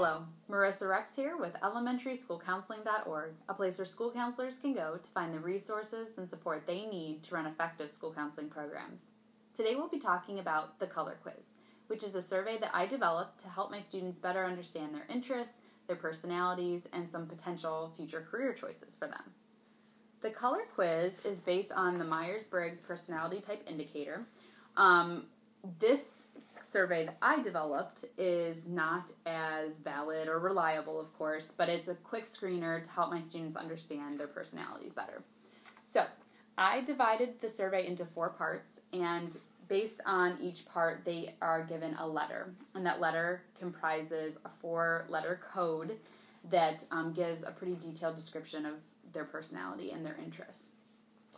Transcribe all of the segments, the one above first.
Hello, Marissa Rex here with elementarySchoolCounseling.org, a place where school counselors can go to find the resources and support they need to run effective school counseling programs. Today we'll be talking about the Color Quiz, which is a survey that I developed to help my students better understand their interests, their personalities, and some potential future career choices for them. The Color Quiz is based on the Myers-Briggs Personality Type Indicator. This survey that I developed is not as valid or reliable, of course, but it's a quick screener to help my students understand their personalities better. So, I divided the survey into 4 parts, and based on each part, they are given a letter, and that letter comprises a 4-letter code that gives a pretty detailed description of their personality and their interests.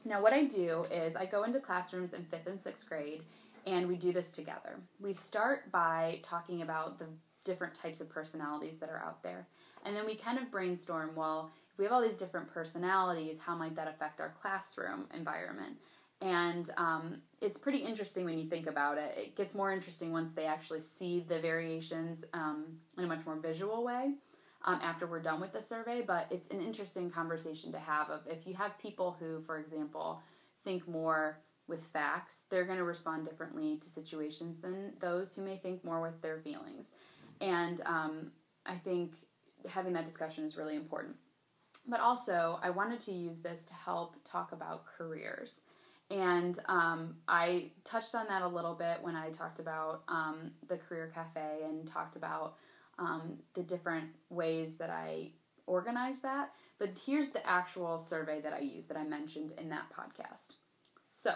Now, what I do is I go into classrooms in 5th and 6th grade, and we do this together. We start by talking about the different types of personalities that are out there. And then we kind of brainstorm, well, if we have all these different personalities, how might that affect our classroom environment? And it's pretty interesting when you think about it. It gets more interesting once they actually see the variations in a much more visual way after we're done with the survey. But it's an interesting conversation to have of if you have people who, for example, think more with facts, they're going to respond differently to situations than those who may think more with their feelings. And I think having that discussion is really important. But also, I wanted to use this to help talk about careers. And I touched on that a little bit when I talked about the Career Cafe and talked about the different ways that I organize that. But here's the actual survey that I used that I mentioned in that podcast. So,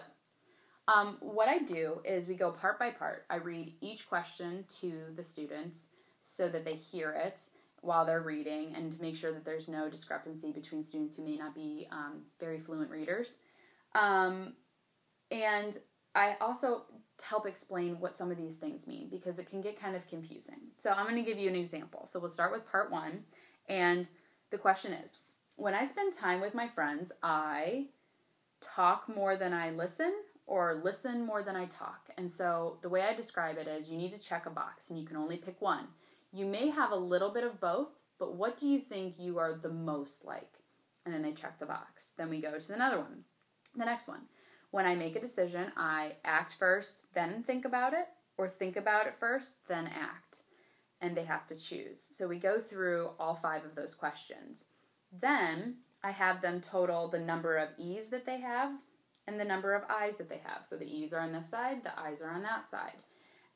what I do is we go part by part. I read each question to the students so that they hear it while they're reading and make sure that there's no discrepancy between students who may not be very fluent readers. And I also help explain what some of these things mean because it can get kind of confusing. So I'm going to give you an example. So we'll start with part 1. And the question is, when I spend time with my friends, I talk more than I listen or listen more than I talk. And so the way I describe it is you need to check a box and you can only pick one. You may have a little bit of both, but what do you think you are the most like? And then they check the box. Then we go to another one. The next one. When I make a decision, I act first, then think about it, or think about it first, then act. And they have to choose. So we go through all 5 of those questions. Then I have them total the number of E's that they have and the number of I's that they have. So the E's are on this side, the I's are on that side.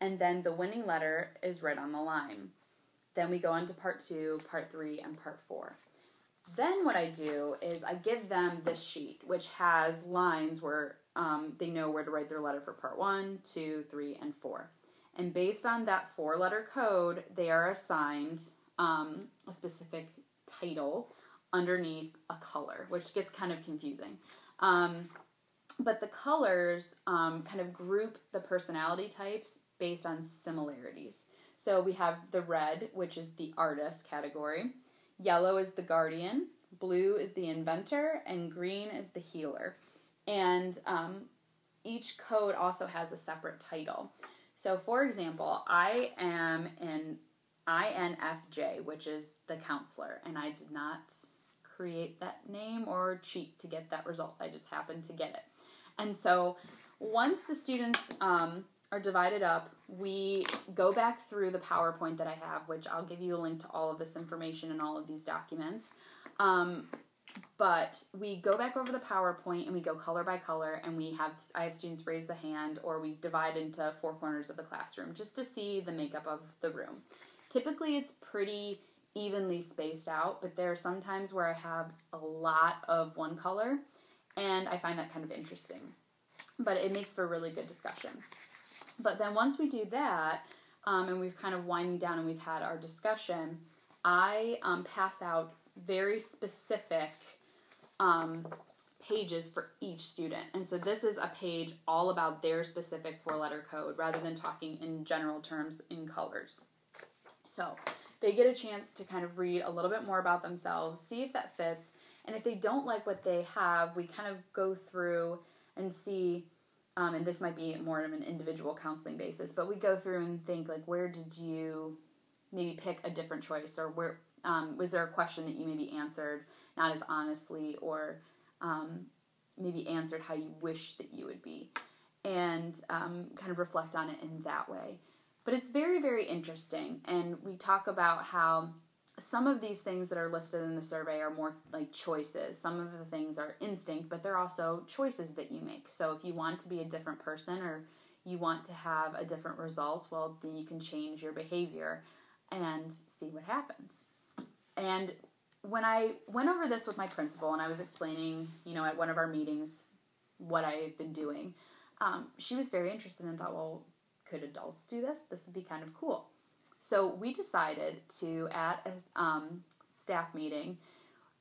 And then the winning letter is right on the line. Then we go into part 2, part 3, and part 4. Then what I do is I give them this sheet, which has lines where they know where to write their letter for part 1, 2, 3, and 4. And based on that 4-letter code, they are assigned a specific title underneath a color, which gets kind of confusing. But the colors kind of group the personality types based on similarities. So we have the red, which is the artist category. Yellow is the guardian. Blue is the inventor. And green is the healer. And each code also has a separate title. So for example, I am an INFJ, which is the counselor. And I did not create that name or cheat to get that result. I just happened to get it. And so once the students are divided up, we go back through the PowerPoint that I have, which I'll give you a link to all of this information and all of these documents. But we go back over the PowerPoint and we go color by color, and I have students raise the hand, or we divide into 4 corners of the classroom just to see the makeup of the room. Typically it's pretty evenly spaced out, but there are some times where I have a lot of one color, and I find that kind of interesting. But it makes for a really good discussion. But then once we do that, and we're kind of winding down and we've had our discussion, I pass out very specific pages for each student. And so this is a page all about their specific 4-letter code rather than talking in general terms in colors. So they get a chance to kind of read a little bit more about themselves, see if that fits. And if they don't like what they have, we kind of go through and see, and this might be more of an individual counseling basis, but we go through and think, like, where did you maybe pick a different choice, or was there a question that you maybe answered not as honestly, or maybe answered how you wish that you would be, and kind of reflect on it in that way. But it's very, very interesting, and we talk about how some of these things that are listed in the survey are more like choices. Some of the things are instinct, but they're also choices that you make. So if you want to be a different person, or you want to have a different result, well, then you can change your behavior and see what happens. And when I went over this with my principal and I was explaining, at one of our meetings what I had been doing, she was very interested and thought, well, could adults do this? This would be kind of cool. So we decided to, at a staff meeting,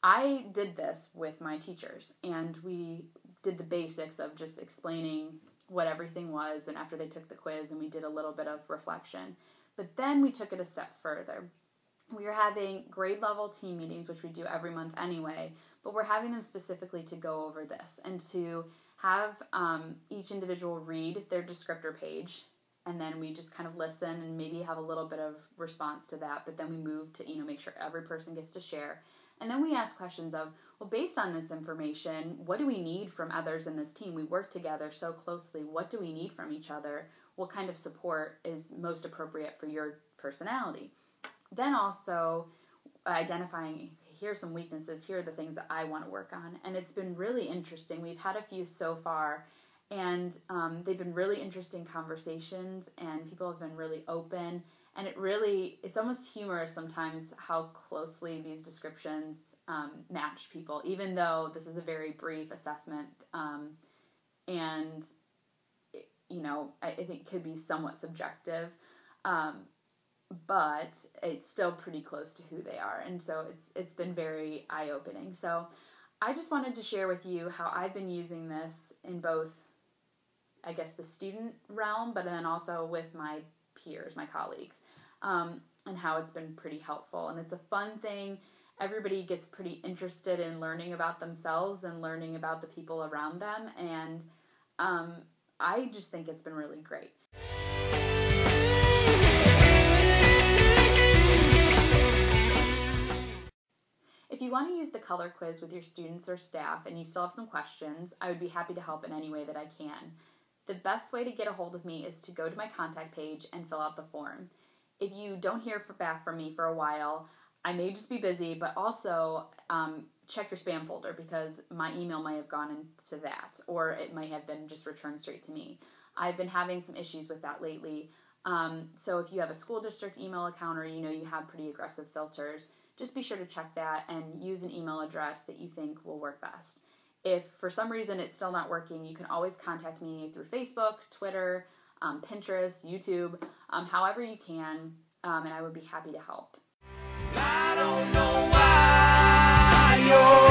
I did this with my teachers, and we did the basics of just explaining what everything was, and after they took the quiz, and we did a little bit of reflection. But then we took it a step further. We are having grade level team meetings, which we do every month anyway, but we're having them specifically to go over this and to have each individual read their descriptor page, and then we just kind of listen and maybe have a little bit of response to that, but then we move to, make sure every person gets to share. And then we ask questions of, well, based on this information, what do we need from others in this team? We work together so closely. What do we need from each other? What kind of support is most appropriate for your personality? Then also identifying, here are some weaknesses, here are the things that I want to work on. And it's been really interesting. We've had a few so far, and they've been really interesting conversations, and people have been really open. And it's almost humorous sometimes how closely these descriptions match people, even though this is a very brief assessment. And, I think it could be somewhat subjective. But it's still pretty close to who they are. And so it's been very eye-opening. So I just wanted to share with you how I've been using this in both, I guess, the student realm, but then also with my peers, my colleagues, and how it's been pretty helpful. And it's a fun thing. Everybody gets pretty interested in learning about themselves and learning about the people around them. And I just think it's been really great. If you want to use the color quiz with your students or staff and you still have some questions, I would be happy to help in any way that I can. The best way to get a hold of me is to go to my contact page and fill out the form. If you don't hear back from me for a while, I may just be busy, but also check your spam folder, because my email might have gone into that, or it might have been just returned straight to me. I've been having some issues with that lately. So if you have a school district email account, or you have pretty aggressive filters, just be sure to check that and use an email address that you think will work best. If for some reason it's still not working, you can always contact me through Facebook, Twitter, Pinterest, YouTube, however you can, and I would be happy to help. I don't know why you're